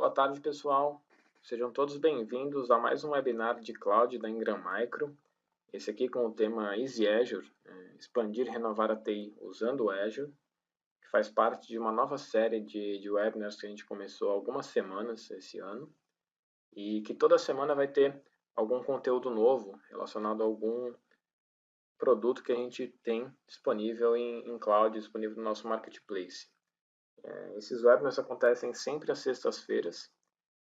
Boa tarde, pessoal. Sejam todos bem-vindos a mais um webinar de Cloud da Ingram Micro. Esse aqui com o tema Easy Azure, expandir e renovar a TI usando o Azure, que faz parte de uma nova série de webinars que a gente começou há algumas semanas esse ano, e que toda semana vai ter algum conteúdo novo relacionado a algum produto que a gente tem disponível em cloud, disponível no nosso marketplace. Esses webinars acontecem sempre às sextas-feiras,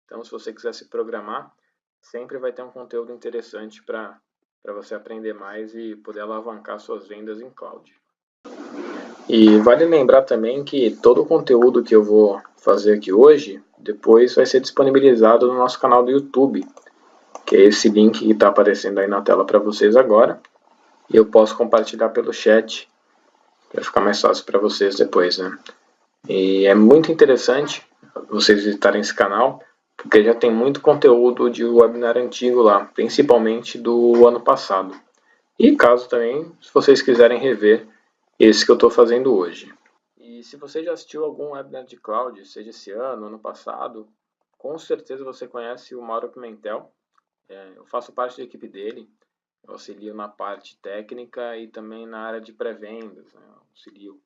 então se você quiser se programar, sempre vai ter um conteúdo interessante para você aprender mais e poder alavancar suas vendas em cloud. E vale lembrar também que todo o conteúdo que eu vou fazer aqui hoje, depois vai ser disponibilizado no nosso canal do YouTube, que é esse link que está aparecendo aí na tela para vocês agora, e eu posso compartilhar pelo chat, para ficar mais fácil para vocês depois, né? E é muito interessante vocês visitarem esse canal, porque já tem muito conteúdo de webinar antigo lá, principalmente do ano passado. E caso também, se vocês quiserem rever esse que eu estou fazendo hoje. E se você já assistiu algum webinar de cloud, seja esse ano, ano passado, com certeza você conhece o Mauro Pimentel. Eu faço parte da equipe dele, eu auxilio na parte técnica e também na área de pré-vendas, né? Auxilio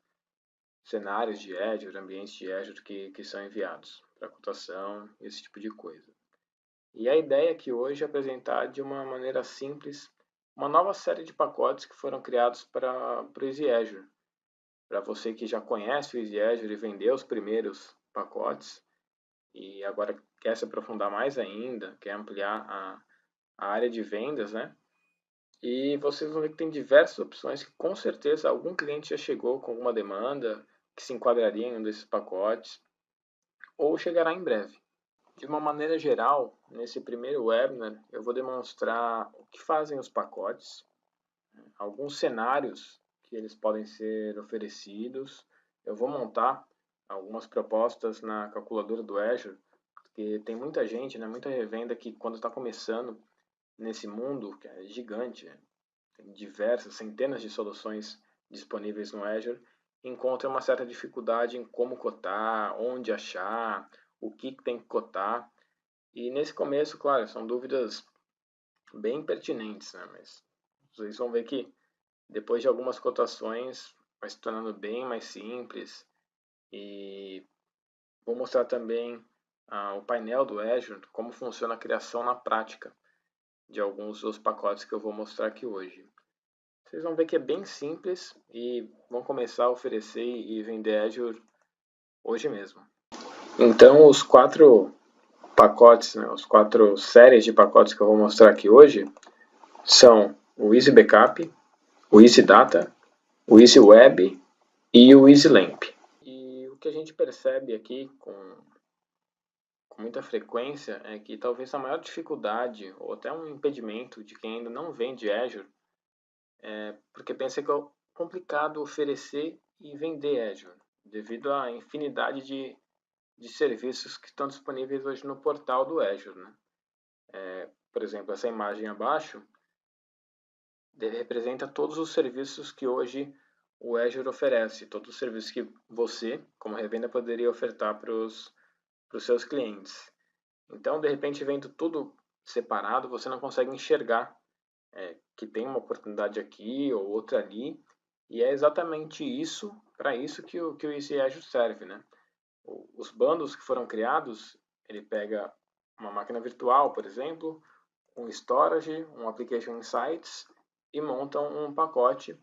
cenários de Azure, ambientes de Azure que são enviados para cotação, esse tipo de coisa. E a ideia aqui hoje é apresentar de uma maneira simples uma nova série de pacotes que foram criados para o Easy Azure. Para você que já conhece o Easy Azure e vendeu os primeiros pacotes e agora quer se aprofundar mais ainda, quer ampliar a área de vendas, né? E vocês vão ver que tem diversas opções que com certeza algum cliente já chegou com alguma demanda que se enquadraria em um desses pacotes, ou chegará em breve. De uma maneira geral, nesse primeiro webinar, eu vou demonstrar o que fazem os pacotes, alguns cenários que eles podem ser oferecidos, eu vou montar algumas propostas na calculadora do Azure, porque tem muita gente, né, muita revenda que quando está começando nesse mundo, que é gigante, tem diversas, centenas de soluções disponíveis no Azure, encontra uma certa dificuldade em como cotar, onde achar, o que tem que cotar. E nesse começo, claro, são dúvidas bem pertinentes, né? Mas vocês vão ver que depois de algumas cotações vai se tornando bem mais simples. E vou mostrar também o painel do Azure, como funciona a criação na prática de alguns dos pacotes que eu vou mostrar aqui hoje. Vocês vão ver que é bem simples e vão começar a oferecer e vender Azure hoje mesmo. Então, os 4 pacotes, né, os 4 séries de pacotes que eu vou mostrar aqui hoje são o Easy Backup, o Easy Data, o Easy Web e o Easy Lamp. E o que a gente percebe aqui com muita frequência é que talvez a maior dificuldade ou até um impedimento de quem ainda não vende Azure porque pensa que é complicado oferecer e vender Azure, devido à infinidade de serviços que estão disponíveis hoje no portal do Azure, né? Por exemplo, essa imagem abaixo representa todos os serviços que hoje o Azure oferece, todos os serviços que você, como revenda, poderia ofertar para os seus clientes. Então, de repente, vendo tudo separado, você não consegue enxergar que tem uma oportunidade aqui ou outra ali, e é exatamente isso, para isso que o Easy Azure serve, né? Os bundles que foram criados, ele pega uma máquina virtual, por exemplo, um storage, um application insights e monta um pacote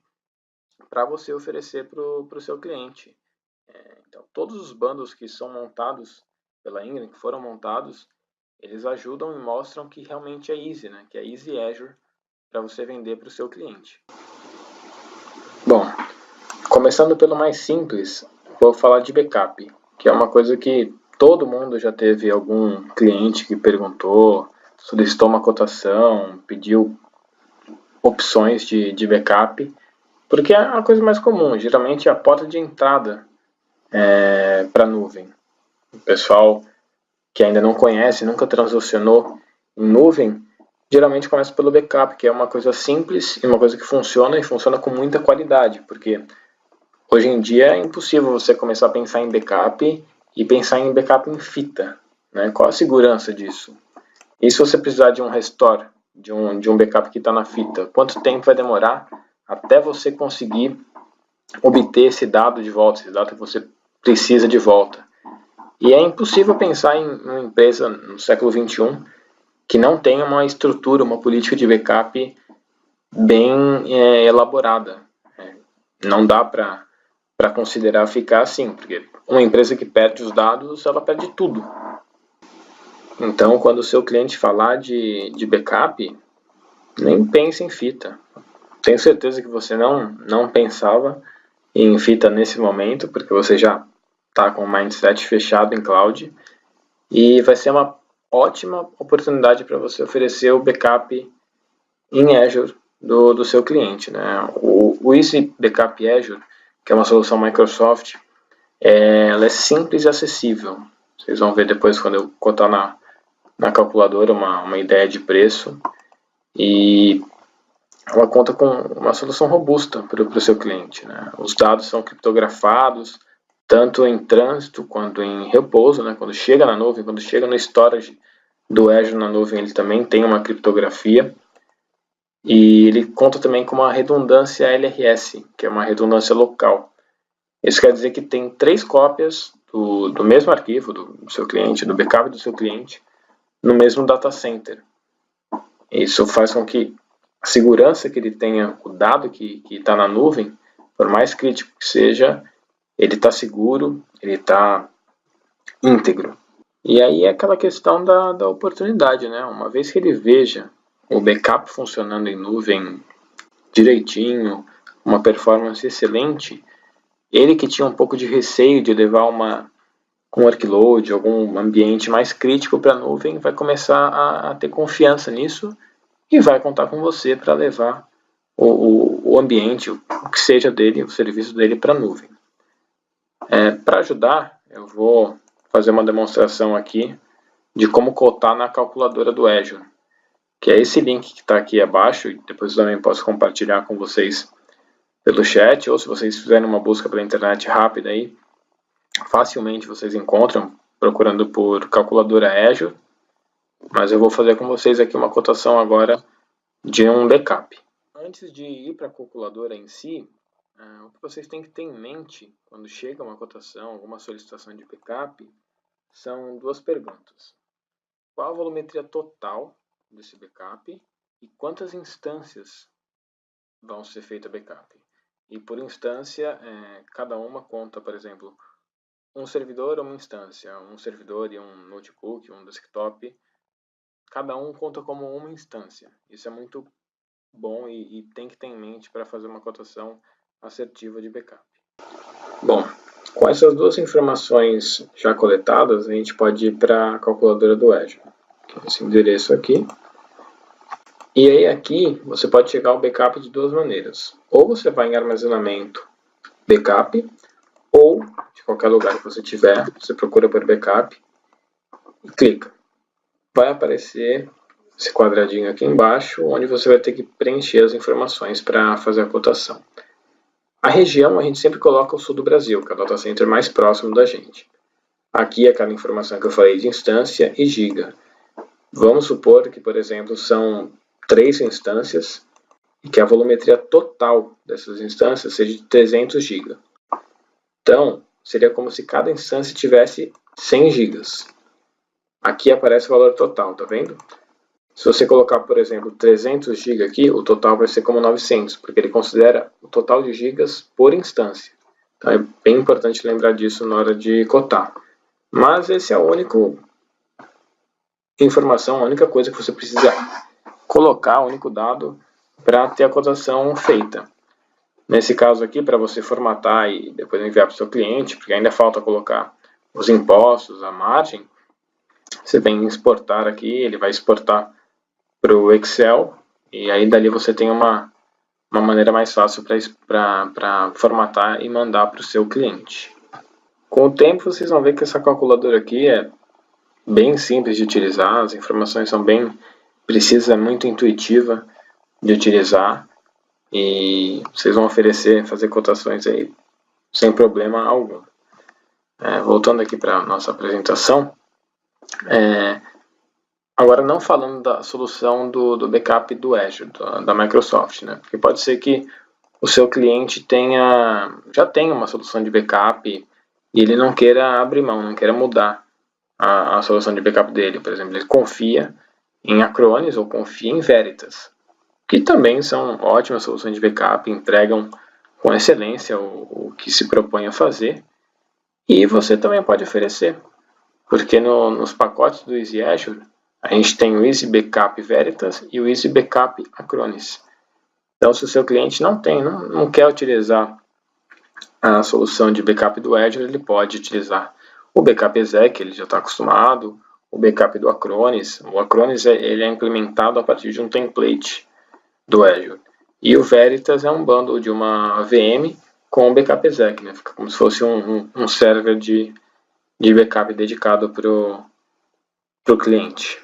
para você oferecer para o seu cliente. Então, todos os bundles que são montados pela Ingram, que foram montados, eles ajudam e mostram que realmente é easy, né? Que é Easy Azure para você vender para o seu cliente. Bom, começando pelo mais simples, vou falar de backup, que é uma coisa que todo mundo já teve algum cliente que perguntou, solicitou uma cotação, pediu opções de backup, porque é a coisa mais comum, geralmente é a porta de entrada para a nuvem. O pessoal que ainda não conhece, nunca transacionou em nuvem, geralmente começa pelo backup, que é uma coisa simples e uma coisa que funciona e funciona com muita qualidade, porque hoje em dia é impossível você começar a pensar em backup e pensar em backup em fita, né? Qual a segurança disso? E se você precisar de um restore, de um backup que está na fita, quanto tempo vai demorar até você conseguir obter esse dado de volta, esse dado que você precisa de volta? E é impossível pensar em uma empresa no século XXI que não tenha uma estrutura, uma política de backup bem elaborada. Não dá para considerar ficar assim, porque uma empresa que perde os dados, ela perde tudo. Então, quando o seu cliente falar de backup, nem pense em fita. Tenho certeza que você não pensava em fita nesse momento, porque você já está com o mindset fechado em cloud, e vai ser uma ótima oportunidade para você oferecer o backup em Azure do seu cliente, né? O Easy Backup Azure, que é uma solução Microsoft, ela é simples e acessível. Vocês vão ver depois quando eu cotar na calculadora uma ideia de preço, e ela conta com uma solução robusta para o seu cliente, né? Os dados são criptografados, tanto em trânsito quanto em repouso, né? Quando chega na nuvem, quando chega no storage do Azure na nuvem, ele também tem uma criptografia. E ele conta também com uma redundância LRS, que é uma redundância local. Isso quer dizer que tem 3 cópias do mesmo arquivo do seu cliente, do backup do seu cliente, no mesmo data center. Isso faz com que a segurança que ele tenha, o dado que está na nuvem, por mais crítico que seja, ele está seguro, ele está íntegro. E aí é aquela questão da oportunidade, né? Uma vez que ele veja o backup funcionando em nuvem direitinho, uma performance excelente, ele que tinha um pouco de receio de levar um workload, algum ambiente mais crítico para a nuvem, vai começar a ter confiança nisso e vai contar com você para levar o ambiente, o que seja dele, o serviço dele para a nuvem. Para ajudar, eu vou fazer uma demonstração aqui de como cotar na calculadora do Azure, que é esse link que está aqui abaixo, e depois eu também posso compartilhar com vocês pelo chat, ou se vocês fizerem uma busca pela internet rápida aí, facilmente vocês encontram procurando por calculadora Azure, mas eu vou fazer com vocês aqui uma cotação agora de um backup. Antes de ir para a calculadora em si, o que vocês têm que ter em mente quando chega uma cotação, alguma solicitação de backup, são 2 perguntas. Qual a volumetria total desse backup e quantas instâncias vão ser feitas backup? E por instância, cada uma conta, por exemplo, um servidor ou uma instância, um servidor e um notebook, um desktop, cada um conta como uma instância. Isso é muito bom e tem que ter em mente para fazer uma cotação assertiva de backup. Bom, com essas 2 informações já coletadas, a gente pode ir para a calculadora do Azure, que é esse endereço aqui. E aí aqui você pode chegar ao backup de 2 maneiras. Ou você vai em armazenamento, backup, ou de qualquer lugar que você tiver, você procura por backup e clica. Vai aparecer esse quadradinho aqui embaixo, onde você vai ter que preencher as informações para fazer a cotação. A região a gente sempre coloca o sul do Brasil, que é o data center mais próximo da gente. Aqui é aquela informação que eu falei de instância e giga. Vamos supor que, por exemplo, são 3 instâncias e que a volumetria total dessas instâncias seja de 300 GB. Então, seria como se cada instância tivesse 100 GB. Aqui aparece o valor total, tá vendo? Se você colocar, por exemplo, 300 GB aqui, o total vai ser como 900, porque ele considera o total de gigas por instância. Então é bem importante lembrar disso na hora de cotar. Mas esse é a única informação, a única coisa que você precisa colocar, o único dado para ter a cotação feita. Nesse caso aqui, para você formatar e depois enviar para o seu cliente, porque ainda falta colocar os impostos, a margem, você vem exportar aqui, ele vai exportar para o Excel, e aí dali você tem uma maneira mais fácil para formatar e mandar para o seu cliente. Com o tempo vocês vão ver que essa calculadora aqui é bem simples de utilizar, as informações são bem precisas, é muito intuitiva de utilizar, e vocês vão fazer cotações aí sem problema algum. Voltando aqui para a nossa apresentação, Agora, não falando da solução do backup do Azure, da Microsoft, né? Porque pode ser que o seu cliente já tenha uma solução de backup e ele não queira abrir mão, não queira mudar a solução de backup dele. Por exemplo, ele confia em Acronis ou confia em Veritas, que também são ótimas soluções de backup, entregam com excelência o que se propõe a fazer, e você também pode oferecer, porque nos pacotes do Easy Azure a gente tem o Easy Backup Veritas e o Easy Backup Acronis. Então, se o seu cliente não quer utilizar a solução de backup do Azure, ele pode utilizar o backup exec, ele já está acostumado, o backup do Acronis. O Acronis ele é implementado a partir de um template do Azure. E o Veritas é um bundle de uma VM com o backup exec, né? Fica como se fosse um server de backup dedicado para o cliente.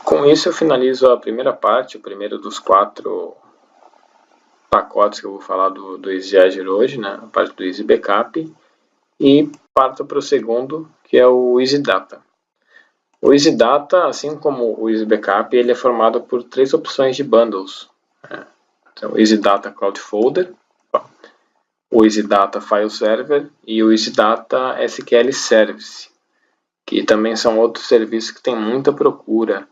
Com isso eu finalizo a primeira parte, o primeiro dos 4 pacotes que eu vou falar do Easy Azure hoje, né? A parte do Easy Backup, e parto para o segundo, que é o Easy Data. O Easy Data, assim como o Easy Backup, ele é formado por 3 opções de bundles. Então, o Easy Data Cloud Folder, o Easy Data File Server e o Easy Data SQL Service, que também são outros serviços que têm muita procura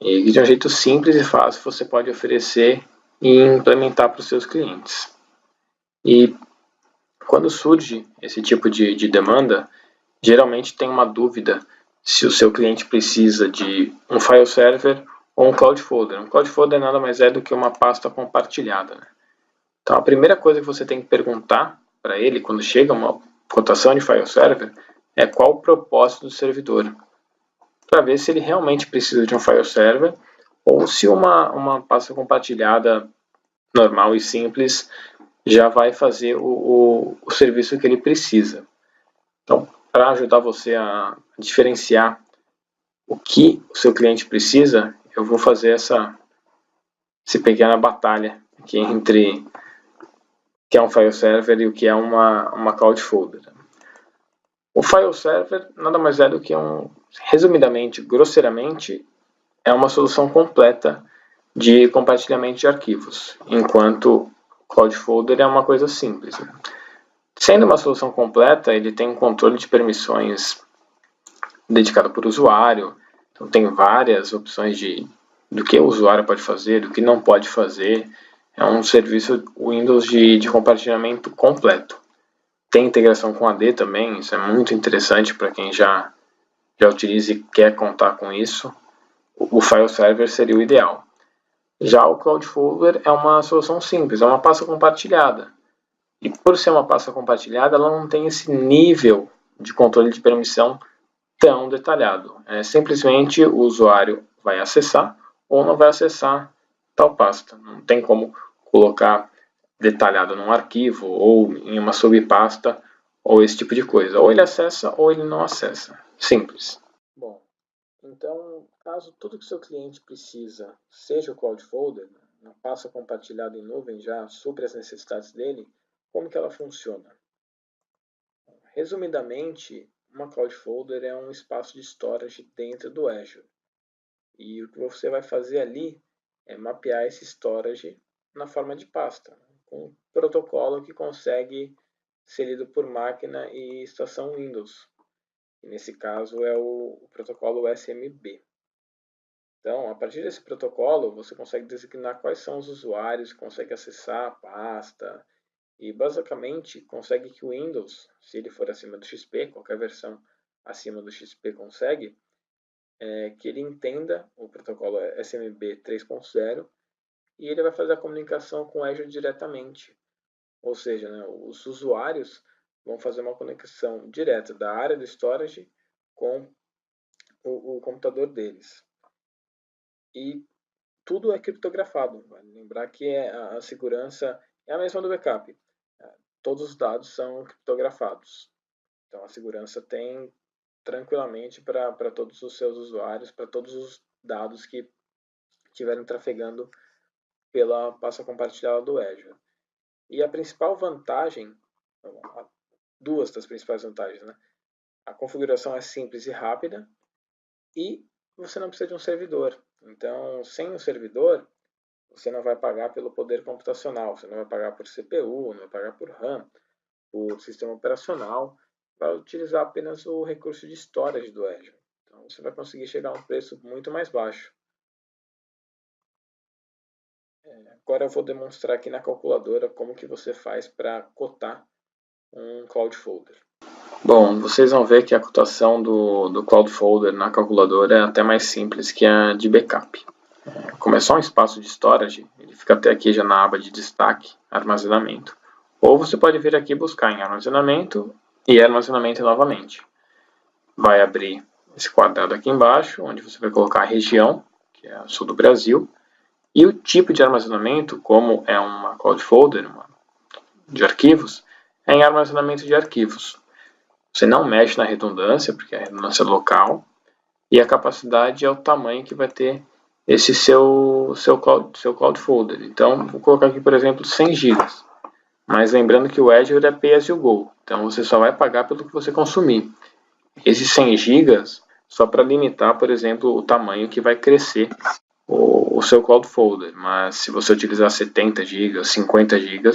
e que de um jeito simples e fácil você pode oferecer e implementar para os seus clientes. E quando surge esse tipo de demanda, geralmente tem uma dúvida se o seu cliente precisa de um file server ou um cloud folder. Um cloud folder nada mais é do que uma pasta compartilhada, né? Então, a primeira coisa que você tem que perguntar para ele quando chega uma cotação de file server é qual o propósito do servidor, para ver se ele realmente precisa de um file server ou se uma pasta compartilhada normal e simples já vai fazer o serviço que ele precisa. Então, para ajudar você a diferenciar o que o seu cliente precisa, eu vou fazer essa pequena batalha aqui entre o que é um file server e o que é uma cloud folder. O file server nada mais é do que resumidamente, grosseiramente, é uma solução completa de compartilhamento de arquivos, enquanto Cloud Folder é uma coisa simples. Sendo uma solução completa, ele tem um controle de permissões dedicado por usuário, então tem várias opções do que o usuário pode fazer, do que não pode fazer. É um serviço Windows de compartilhamento completo. Tem integração com AD também, isso é muito interessante para quem já utiliza e quer contar com isso. O file server seria o ideal. Já o Cloud Folder é uma solução simples, é uma pasta compartilhada. E por ser uma pasta compartilhada, ela não tem esse nível de controle de permissão tão detalhado. Simplesmente o usuário vai acessar ou não vai acessar tal pasta. Não tem como colocar detalhado num arquivo ou em uma subpasta ou esse tipo de coisa. Ou ele acessa ou ele não acessa. Simples. Bom, então, caso tudo que o seu cliente precisa seja o Cloud Folder, uma pasta compartilhada em nuvem já supre as necessidades dele, como que ela funciona? Resumidamente, uma Cloud Folder é um espaço de storage dentro do Azure. E o que você vai fazer ali é mapear esse storage na forma de pasta, com um protocolo que consegue ser lido por máquina e estação Windows. E nesse caso é o protocolo SMB. Então, a partir desse protocolo, você consegue designar quais são os usuários, consegue acessar a pasta e, basicamente, consegue que o Windows, se ele for acima do XP, qualquer versão acima do XP consegue, que ele entenda o protocolo SMB 3.0 e ele vai fazer a comunicação com o Azure diretamente. Ou seja, né, os usuários vão fazer uma conexão direta da área do storage com o computador deles. E tudo é criptografado. Vale lembrar que a segurança é a mesma do backup. Todos os dados são criptografados. Então a segurança tem tranquilamente para todos os seus usuários, para todos os dados que estiverem trafegando pela pasta compartilhada do Azure. E a principal vantagem, duas das principais vantagens, né? A configuração é simples e rápida, e você não precisa de um servidor. Então, sem um servidor, você não vai pagar pelo poder computacional, você não vai pagar por CPU, não vai pagar por RAM, por sistema operacional, vai utilizar apenas o recurso de storage do Azure. Então, você vai conseguir chegar a um preço muito mais baixo. Agora eu vou demonstrar aqui na calculadora como que você faz para cotar um Cloud Folder. Bom, vocês vão ver que a cotação do Cloud Folder na calculadora é até mais simples que a de backup. Como é só um espaço de storage, ele fica até aqui já na aba de destaque, armazenamento. Ou você pode vir aqui buscar em armazenamento e armazenamento novamente. Vai abrir esse quadrado aqui embaixo, onde você vai colocar a região, que é a sul do Brasil, e o tipo de armazenamento, como é uma Cloud Folder de arquivos, é em armazenamento de arquivos. Você não mexe na redundância, porque a redundância é local, e a capacidade é o tamanho que vai ter esse seu Cloud Folder. Então, vou colocar aqui, por exemplo, 100 GB. Mas lembrando que o Azure é pay as you go, então você só vai pagar pelo que você consumir. Esses 100 GB, só para limitar, por exemplo, o tamanho que vai crescer o seu Cloud Folder. Mas se você utilizar 70 GB, 50 GB,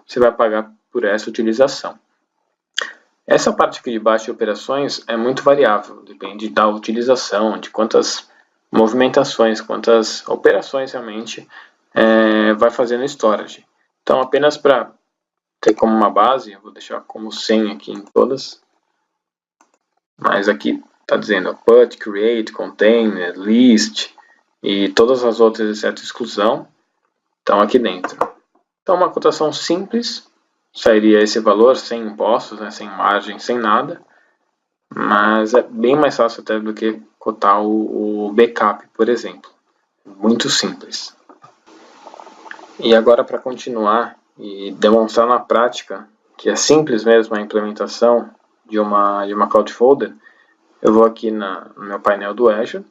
você vai pagar por essa utilização. Essa parte aqui de baixo de operações é muito variável, depende da utilização, de quantas movimentações, quantas operações realmente vai fazer no storage. Então, apenas para ter como uma base, eu vou deixar como 100 aqui em todas, mas aqui está dizendo put, create, container, list e todas as outras, exceto exclusão, estão aqui dentro. Então, uma cotação simples, sairia esse valor sem impostos, né, sem margem, sem nada, mas é bem mais fácil até do que cotar o backup, por exemplo. Muito simples. E agora, para continuar e demonstrar na prática que é simples mesmo a implementação de uma Cloud Folder, eu vou aqui no meu painel do Azure.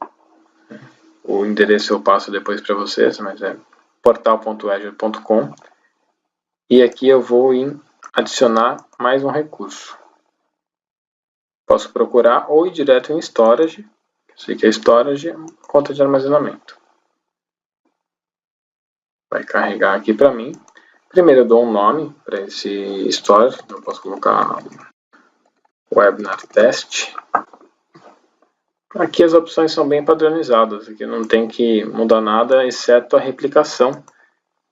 O endereço eu passo depois para vocês, mas é portal.azure.com. E aqui eu vou adicionar mais um recurso. Posso procurar ou ir direto em Storage. Sei que é Storage, conta de armazenamento. Vai carregar aqui para mim. Primeiro eu dou um nome para esse Storage. Eu posso colocar Webinar Test. Aqui as opções são bem padronizadas. Aqui não tem que mudar nada, exceto a replicação,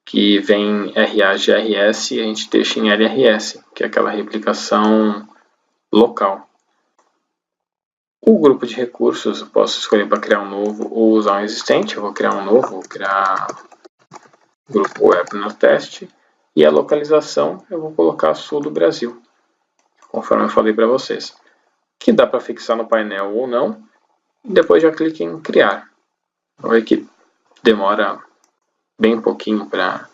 que vem RA-GRS e a gente deixa em LRS, que é aquela replicação local. O grupo de recursos eu posso escolher para criar um novo ou usar um existente. Eu vou criar um novo, vou criar grupo Webinar Test. E a localização eu vou colocar sul do Brasil, conforme eu falei para vocês. Que dá para fixar no painel ou não. E depois já clique em criar. Vou ver que demora bem pouquinho para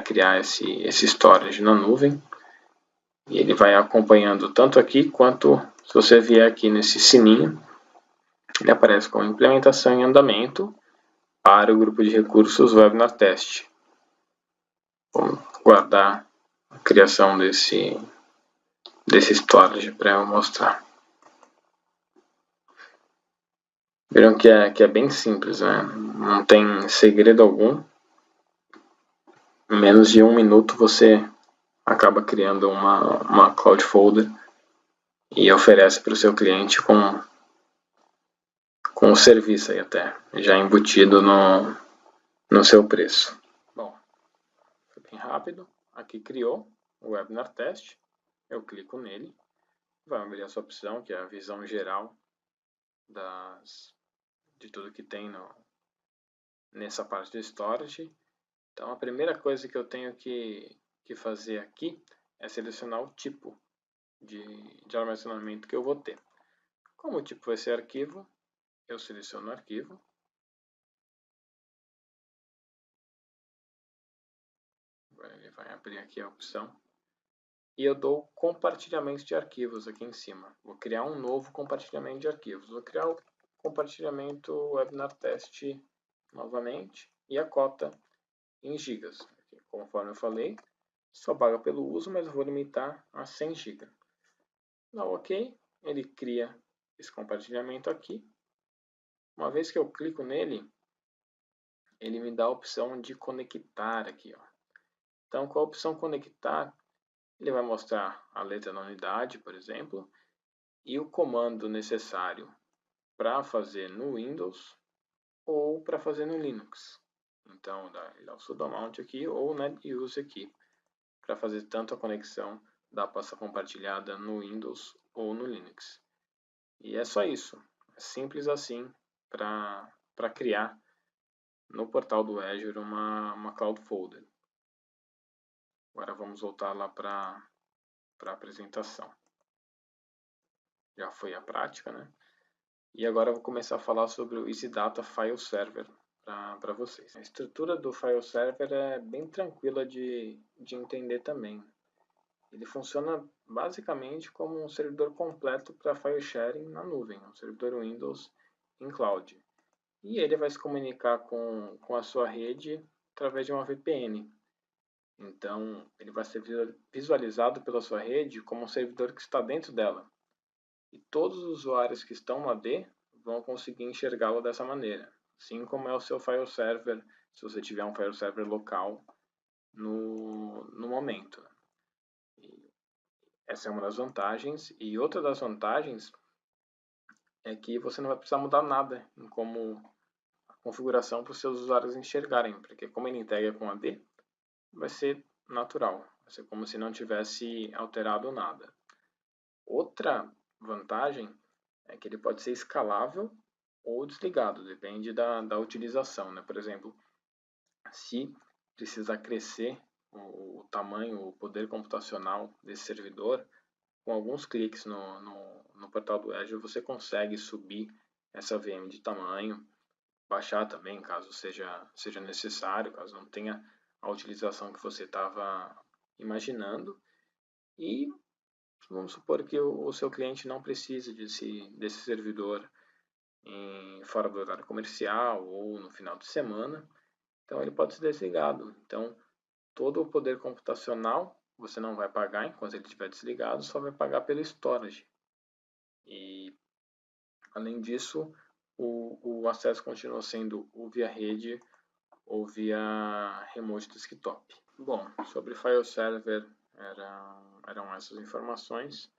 criar esse storage na nuvem. E ele vai acompanhando tanto aqui quanto se você vier aqui nesse sininho, ele aparece com implementação em andamento para o grupo de recursos Webinar Test. Vou guardar a criação desse storage para eu mostrar. Viram que é bem simples, né? Não tem segredo algum. Em menos de 1 minuto você acaba criando uma Cloud Folder e oferece para o seu cliente com o serviço aí até, já embutido no seu preço. Bom, foi bem rápido. Aqui criou o Webinar Test. Eu clico nele. Vai abrir essa opção, que é a visão geral de tudo que tem nessa parte do storage. Então, a primeira coisa que eu tenho que fazer aqui é selecionar o tipo de armazenamento que eu vou ter. Como o tipo vai ser arquivo, eu seleciono o arquivo. Ele vai abrir aqui a opção. E eu dou compartilhamento de arquivos aqui em cima. Vou criar um novo compartilhamento de arquivos. Vou criar o compartilhamento Webinar Test novamente e a cota em gigas. Conforme eu falei, só paga pelo uso, mas eu vou limitar a 100 GB. Dá OK, ele cria esse compartilhamento aqui. Uma vez que eu clico nele, ele me dá a opção de conectar aqui, ó. Então, com a opção conectar, ele vai mostrar a letra na unidade, por exemplo, e o comando necessário para fazer no Windows ou para fazer no Linux. Então, ele dá o sudo mount aqui ou o netuse aqui, para fazer tanto a conexão da pasta compartilhada no Windows ou no Linux. E é só isso. É simples assim para criar no portal do Azure uma Cloud Folder. Agora vamos voltar lá para a apresentação. Já foi a prática, né? E agora eu vou começar a falar sobre o EasyData File Server para vocês. A estrutura do File Server é bem tranquila de entender também. Ele funciona basicamente como um servidor completo para file sharing na nuvem, um servidor Windows em cloud. E ele vai se comunicar com a sua rede através de uma VPN. Então, ele vai ser visualizado pela sua rede como um servidor que está dentro dela. E todos os usuários que estão no AD vão conseguir enxergá-lo dessa maneira. Assim como é o seu file server, se você tiver um file server local no momento. Essa é uma das vantagens. E outra das vantagens é que você não vai precisar mudar nada em como a configuração para os seus usuários enxergarem, porque como ele integra com AD, vai ser natural, vai ser como se não tivesse alterado nada. Outra vantagem é que ele pode ser escalável ou desligado, depende da utilização, né? Por exemplo, se precisar crescer o tamanho, o poder computacional desse servidor, com alguns cliques no portal do Azure você consegue subir essa VM de tamanho, baixar também caso seja necessário, caso não tenha a utilização que você estava imaginando. E vamos supor que o seu cliente não precise desse servidor fora do horário comercial ou no final de semana, então ele pode ser desligado. Então, todo o poder computacional você não vai pagar enquanto ele estiver desligado, só vai pagar pelo storage. E, além disso, o acesso continua sendo ou via rede ou via remote desktop. Bom, sobre file server eram essas informações.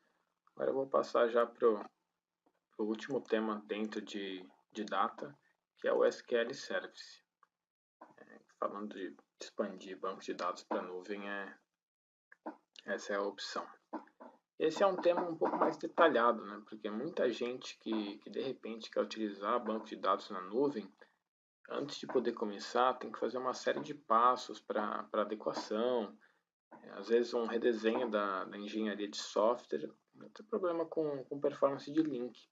Agora eu vou passar já para o último tema dentro de data, que é o SQL Service. Falando de expandir bancos de dados para a nuvem, essa é a opção. Esse é um tema um pouco mais detalhado, né? Porque muita gente que de repente quer utilizar banco de dados na nuvem, antes de poder começar, tem que fazer uma série de passos para adequação, às vezes um redesenho da engenharia de software, tem problema com performance de link.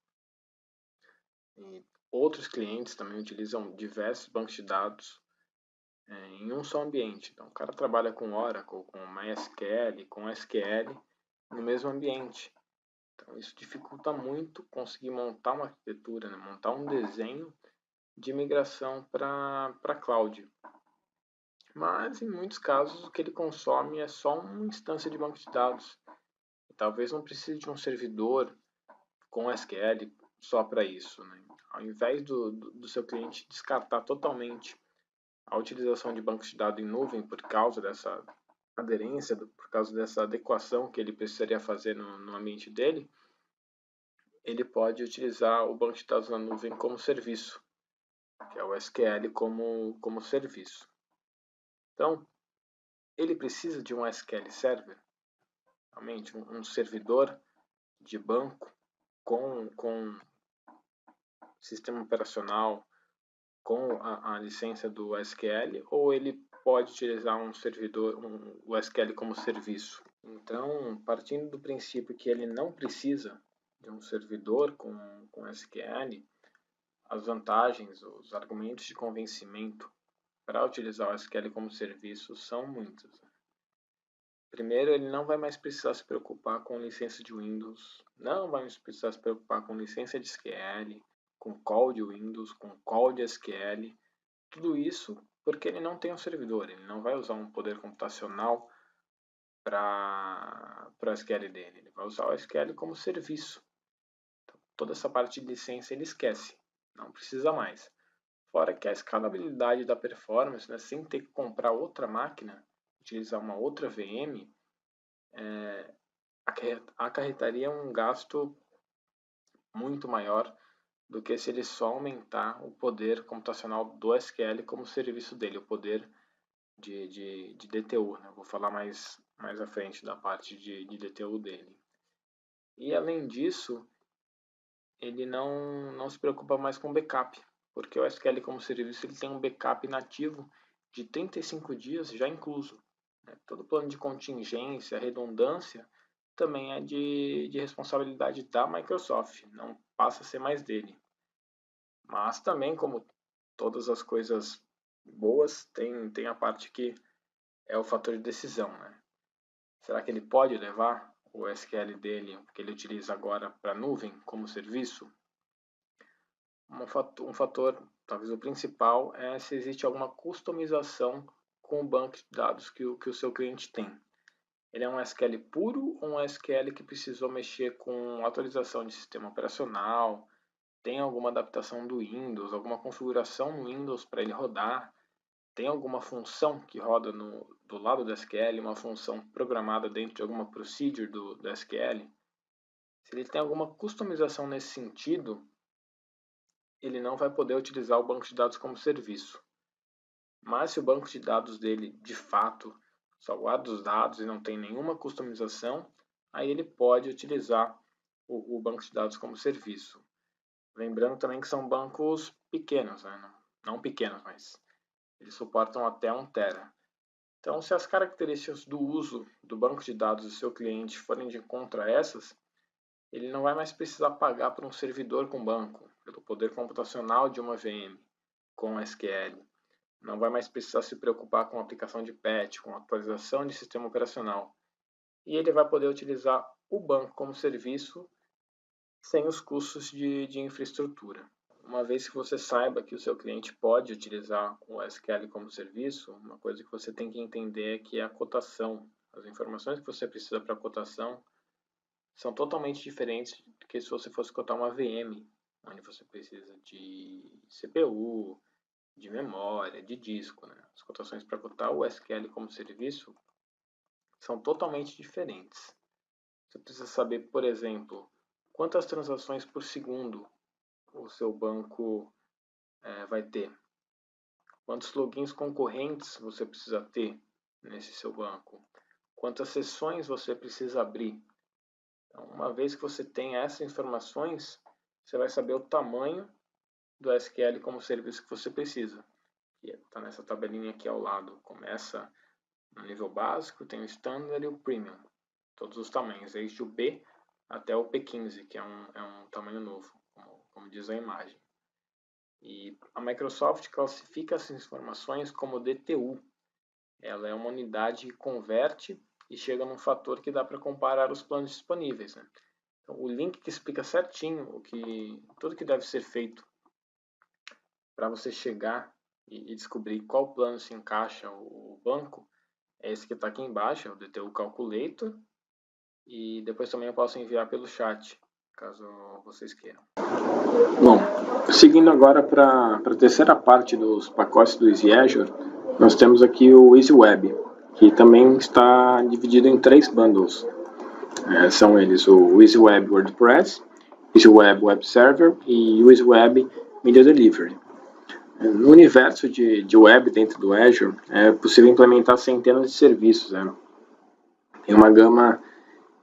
E outros clientes também utilizam diversos bancos de dados em um só ambiente. Então, o cara trabalha com Oracle, com MySQL, com SQL no mesmo ambiente. Então, isso dificulta muito conseguir montar uma arquitetura, né? Montar um desenho de migração para cloud. Mas, em muitos casos, o que ele consome é só uma instância de banco de dados. E talvez não precise de um servidor com SQL só para isso, né? Ao invés do seu cliente descartar totalmente a utilização de bancos de dados em nuvem por causa dessa aderência, por causa dessa adequação que ele precisaria fazer no ambiente dele, ele pode utilizar o banco de dados na nuvem como serviço, que é o SQL como serviço. Então, ele precisa de um SQL Server, realmente um servidor de banco com sistema operacional, com a licença do SQL, ou ele pode utilizar um servidor, o SQL como serviço. Então, partindo do princípio que ele não precisa de um servidor com SQL, as vantagens, os argumentos de convencimento para utilizar o SQL como serviço são muitos. Primeiro, ele não vai mais precisar se preocupar com licença de Windows, não vai mais precisar se preocupar com licença de SQL, com call de Windows, com call de SQL, tudo isso porque ele não tem um servidor, ele não vai usar um poder computacional para o SQL dele, ele vai usar o SQL como serviço. Então, toda essa parte de licença ele esquece. não precisa mais. Fora que a escalabilidade da performance, né, sem ter que comprar outra máquina, utilizar uma outra VM, acarretaria um gasto muito maior do que se ele só aumentar o poder computacional do SQL como serviço dele, o poder de DTU. Né? Vou falar mais à frente da parte de DTU dele. E além disso, ele não se preocupa mais com backup, porque o SQL como serviço ele tem um backup nativo de 35 dias já incluso. Né? Todo plano de contingência, redundância, também é de responsabilidade da Microsoft, não passa a ser mais dele. Mas também, como todas as coisas boas, tem a parte que é o fator de decisão. Né? Será que ele pode levar o SQL dele, que ele utiliza agora, para a nuvem como serviço? Um fator, talvez o principal, é se existe alguma customização com o banco de dados que o seu cliente tem. Ele é um SQL puro ou um SQL que precisou mexer com atualização de sistema operacional, tem alguma adaptação do Windows, alguma configuração no Windows para ele rodar, tem alguma função que roda do lado do SQL, uma função programada dentro de alguma procedure do SQL. Se ele tem alguma customização nesse sentido, ele não vai poder utilizar o banco de dados como serviço. Mas se o banco de dados dele, de fato, só guarda os dados e não tem nenhuma customização, aí ele pode utilizar o banco de dados como serviço. Lembrando também que são bancos pequenos, né? Não pequenos, mas eles suportam até 1 tera. Então, se as características do uso do banco de dados do seu cliente forem de encontro a essas, ele não vai mais precisar pagar por um servidor com banco, pelo poder computacional de uma VM com SQL. Não vai mais precisar se preocupar com aplicação de patch, com atualização de sistema operacional. E ele vai poder utilizar o banco como serviço sem os custos de infraestrutura. Uma vez que você saiba que o seu cliente pode utilizar o SQL como serviço, uma coisa que você tem que entender é que a cotação, as informações que você precisa para a cotação, são totalmente diferentes do que se você fosse cotar uma VM, onde você precisa de CPU, de memória, de disco. Né? As cotações para cotar o SQL como serviço são totalmente diferentes. Você precisa saber, por exemplo, quantas transações por segundo o seu banco vai ter. Quantos logins concorrentes você precisa ter nesse seu banco. Quantas sessões você precisa abrir. Então, uma vez que você tem essas informações, você vai saber o tamanho do SQL como serviço que você precisa. Está nessa tabelinha aqui ao lado. Começa no nível básico, tem o Standard e o Premium. Todos os tamanhos, desde o B até o P15, que é um tamanho novo, como diz a imagem. E a Microsoft classifica essas informações como DTU. Ela é uma unidade que converte e chega num fator que dá para comparar os planos disponíveis. Né? Então, o link que explica certinho tudo que deve ser feito para você chegar e descobrir qual plano se encaixa o banco é esse que está aqui embaixo, é o DTU Calculator, e depois também eu posso enviar pelo chat, caso vocês queiram. Bom, seguindo agora para a terceira parte dos pacotes do Easy Azure, nós temos aqui o Easy Web, que também está dividido em 3 bundles. São eles o Easy Web WordPress, Easy Web Web Server e o Easy Web Media Delivery. No universo de web dentro do Azure, é possível implementar centenas de serviços. Né? Tem uma gama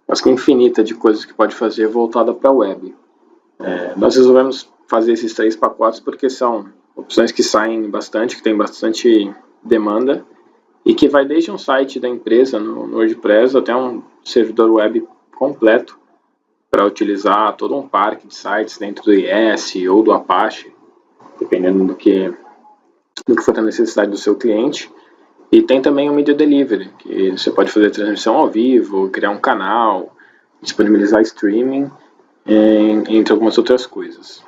quase que infinita de coisas que pode fazer voltada para a web. Nós resolvemos fazer esses 3 pacotes porque são opções que saem bastante, que tem bastante demanda e que vai desde um site da empresa no WordPress até um servidor web completo para utilizar todo um parque de sites dentro do IS ou do Apache, dependendo do que for a necessidade do seu cliente. E tem também o Media Delivery, que você pode fazer transmissão ao vivo, criar um canal, disponibilizar streaming, entre algumas outras coisas.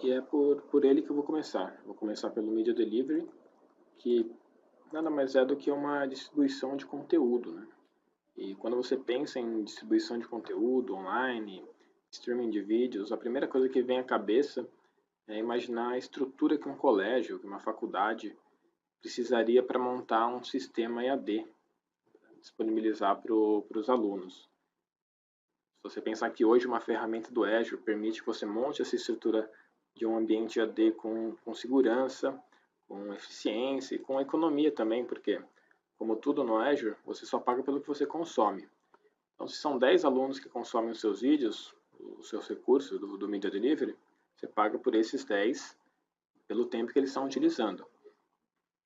E é por ele que eu vou começar. Vou começar pelo Media Delivery, que nada mais é do que uma distribuição de conteúdo. Né? E quando você pensa em distribuição de conteúdo online, streaming de vídeos, a primeira coisa que vem à cabeça é imaginar a estrutura que um colégio, que uma faculdade precisaria para montar um sistema EAD, disponibilizar para os alunos. Se você pensar que hoje uma ferramenta do Azure permite que você monte essa estrutura de um ambiente EAD com segurança, com eficiência e com economia também, porque, como tudo no Azure, você só paga pelo que você consome. Então, se são 10 alunos que consomem os seus vídeos, os seus recursos do Media Delivery, você paga por esses 10 pelo tempo que eles estão utilizando.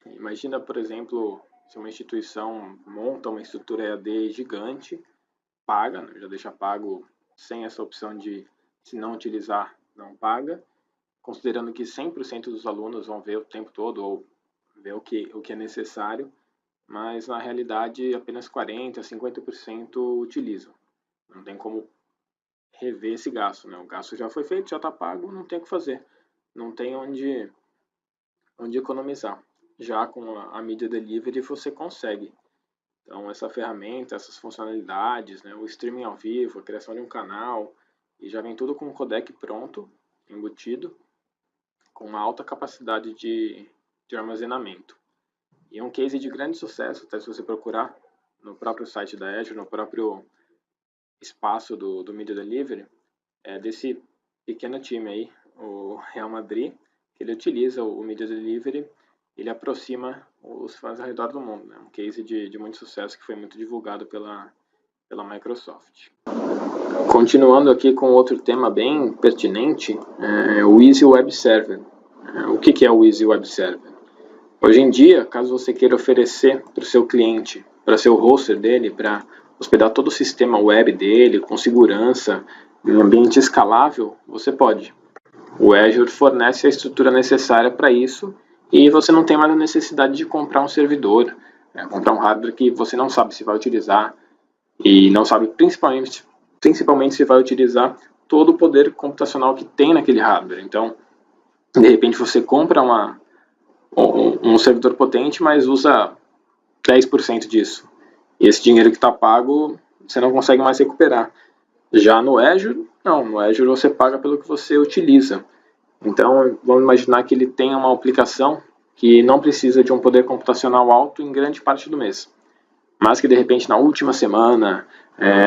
Imagina, por exemplo, se uma instituição monta uma estrutura EAD gigante, paga, né, já deixa pago sem essa opção de, se não utilizar, não paga, considerando que 100% dos alunos vão ver o tempo todo ou ver o que é necessário, mas na realidade apenas 40%, 50% utilizam. Não tem como rever esse gasto, né? O gasto já foi feito, já está pago, não tem o que fazer. Não tem onde economizar. Já com a Media Delivery você consegue. Então essa ferramenta, essas funcionalidades, né, o streaming ao vivo, a criação de um canal, e já vem tudo com o codec pronto, embutido, com uma alta capacidade de armazenamento. E é um case de grande sucesso, até se você procurar no próprio site da Azure, no próprio espaço do Media Delivery, desse pequeno time aí, o Real Madrid, que ele utiliza o Media Delivery, ele aproxima os fãs ao redor do mundo. Né? Um case de muito sucesso que foi muito divulgado pela Microsoft. Continuando aqui com outro tema bem pertinente, o Easy Web Server. O que é o Easy Web Server? Hoje em dia, caso você queira oferecer para o seu cliente, para seu hoster dele, para hospedar todo o sistema web dele com segurança, em um ambiente escalável, você pode. O Azure fornece a estrutura necessária para isso e você não tem mais a necessidade de comprar um servidor, comprar um hardware que você não sabe se vai utilizar e não sabe principalmente se vai utilizar todo o poder computacional que tem naquele hardware. Então, de repente você compra um servidor potente, mas usa 10% disso. E esse dinheiro que está pago, você não consegue mais recuperar. Já no Azure, não. No Azure você paga pelo que você utiliza. Então, vamos imaginar que ele tem uma aplicação que não precisa de um poder computacional alto em grande parte do mês. Mas que, de repente, na última semana,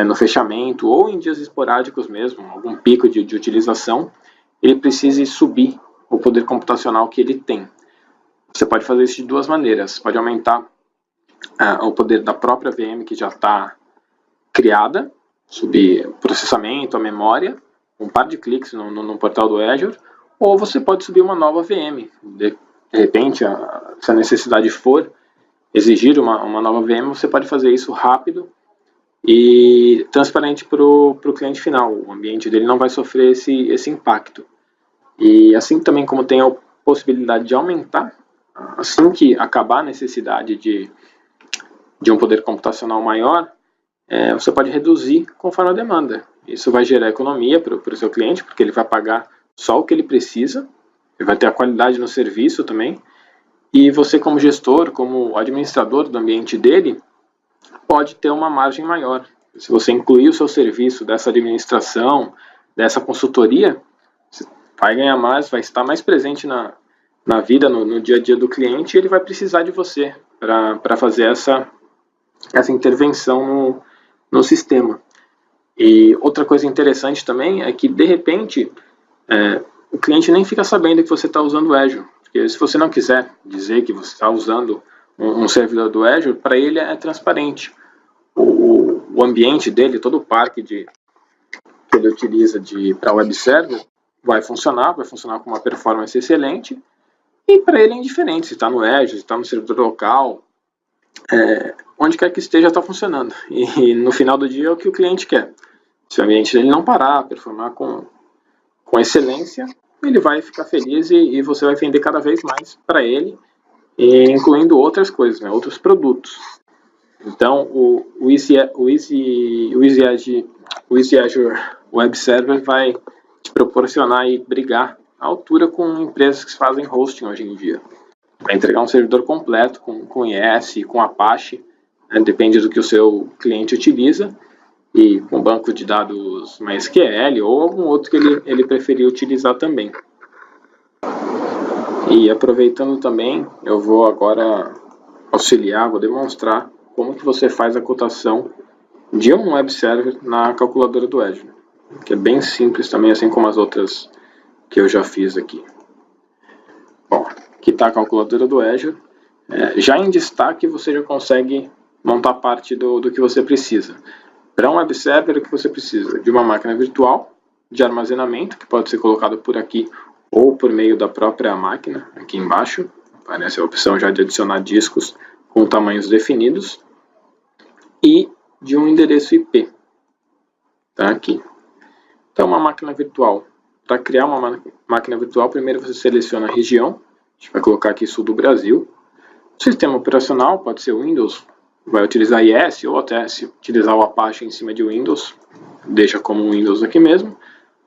no fechamento, ou em dias esporádicos mesmo, algum pico de utilização, ele precise subir o poder computacional que ele tem. Você pode fazer isso de duas maneiras. Pode aumentar o poder da própria VM que já está criada, subir processamento, a memória, um par de cliques no portal do Azure, ou você pode subir uma nova VM. De repente, se a necessidade for exigir uma nova VM, você pode fazer isso rápido e transparente para o cliente final. O ambiente dele não vai sofrer esse impacto. E assim também como tem a possibilidade de aumentar, assim que acabar a necessidade de um poder computacional maior, você pode reduzir conforme a demanda. Isso vai gerar economia para o seu cliente, porque ele vai pagar só o que ele precisa, ele vai ter a qualidade no serviço também, e você como gestor, como administrador do ambiente dele, pode ter uma margem maior. Se você incluir o seu serviço dessa administração, dessa consultoria, você vai ganhar mais, vai estar mais presente na vida, no dia a dia do cliente, e ele vai precisar de você para fazer essa intervenção no sistema. E outra coisa interessante também é que, de repente, o cliente nem fica sabendo que você está usando o Azure. Porque se você não quiser dizer que você está usando um servidor do Azure, para ele é transparente. O ambiente dele, todo o parque que ele utiliza para web server, vai funcionar com uma performance excelente, e para ele é indiferente se está no Azure, se está no servidor local, onde quer que esteja está funcionando. E no final do dia é o que o cliente quer. Se o ambiente dele não parar, performar com excelência, ele vai ficar feliz e você vai vender cada vez mais para ele, incluindo outras coisas, né, outros produtos. Então, o Easy Azure Web Server vai te proporcionar e brigar à altura com empresas que fazem hosting hoje em dia. Vai entregar um servidor completo com IS, com Apache, né, depende do que o seu cliente utiliza, e com banco de dados MySQL ou algum outro que ele preferir utilizar também. E aproveitando também, eu vou agora auxiliar, vou demonstrar como que você faz a cotação de um web server na calculadora do Azure, que é bem simples também, assim como as outras que eu já fiz aqui. Bom, aqui está a calculadora do Azure. Já em destaque você já consegue montar parte do que você precisa. Para um web server, o que você precisa? De uma máquina virtual, de armazenamento, que pode ser colocado por aqui ou por meio da própria máquina, aqui embaixo. Aparece a opção já de adicionar discos com tamanhos definidos. E de um endereço IP. Tá aqui. Então, uma máquina virtual. Para criar uma máquina virtual, primeiro você seleciona a região. A gente vai colocar aqui sul do Brasil. O sistema operacional pode ser Windows, vai utilizar IS ou até se utilizar o Apache em cima de Windows, deixa como Windows aqui mesmo.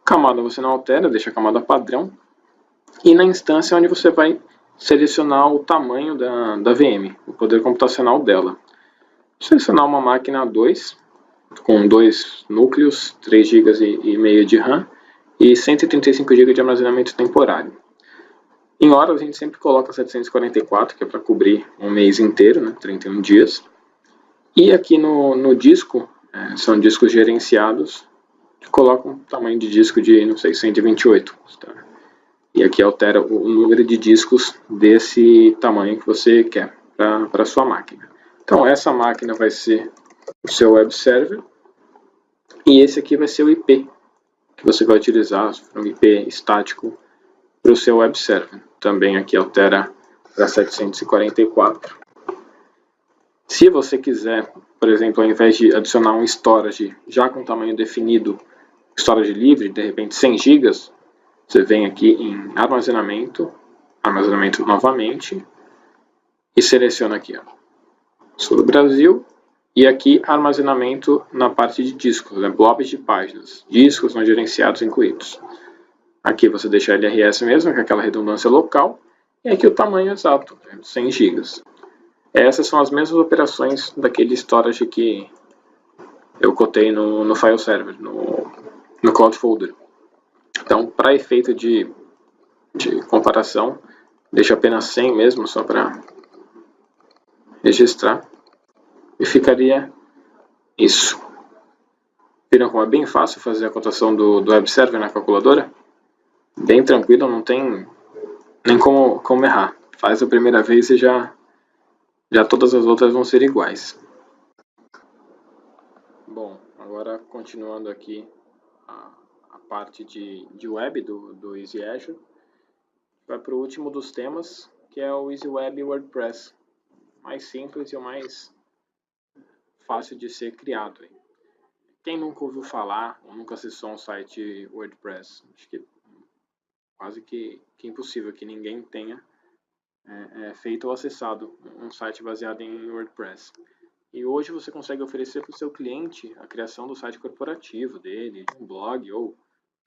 Camada você não altera, deixa a camada padrão. E na instância onde você vai selecionar o tamanho da VM, o poder computacional dela. Selecionar uma máquina A2, com 2 núcleos, 3 GB e meio de RAM e 135 GB de armazenamento temporário. Em horas a gente sempre coloca 744, que é para cobrir um mês inteiro, né, 31 dias. E aqui no disco, são discos gerenciados, que colocam um tamanho de disco de, não sei, 128. Tá? E aqui altera o número de discos desse tamanho que você quer para a sua máquina. Então essa máquina vai ser o seu web server, e esse aqui vai ser o IP que você vai utilizar, um IP estático para o seu web server. Também aqui altera para 744. Se você quiser, por exemplo, ao invés de adicionar um storage já com tamanho definido, storage livre, de repente 100 GB, você vem aqui em armazenamento, armazenamento novamente, e seleciona aqui, ó, sul do Brasil, e aqui armazenamento na parte de discos, né, blobs de páginas, discos não gerenciados incluídos. Aqui você deixa LRS mesmo, que é aquela redundância local, e aqui o tamanho exato, 100 GB. Essas são as mesmas operações daquele storage que eu cotei no file server, no Cloud Folder. Então, para efeito de comparação, deixo apenas 100 mesmo, só para registrar, e ficaria isso. Viram como é bem fácil fazer a cotação do web server na calculadora? Bem tranquilo, não tem nem como errar. Faz a primeira vez e já todas as outras vão ser iguais. Bom, agora continuando aqui a parte de web do Easy Azure, vai para o último dos temas, que é o Easy Web WordPress, mais simples e o mais fácil de ser criado. Quem nunca ouviu falar ou nunca acessou um site WordPress? Acho que quase que impossível que ninguém tenha feito ou acessado um site baseado em WordPress. E hoje você consegue oferecer para o seu cliente a criação do site corporativo dele, de um blog ou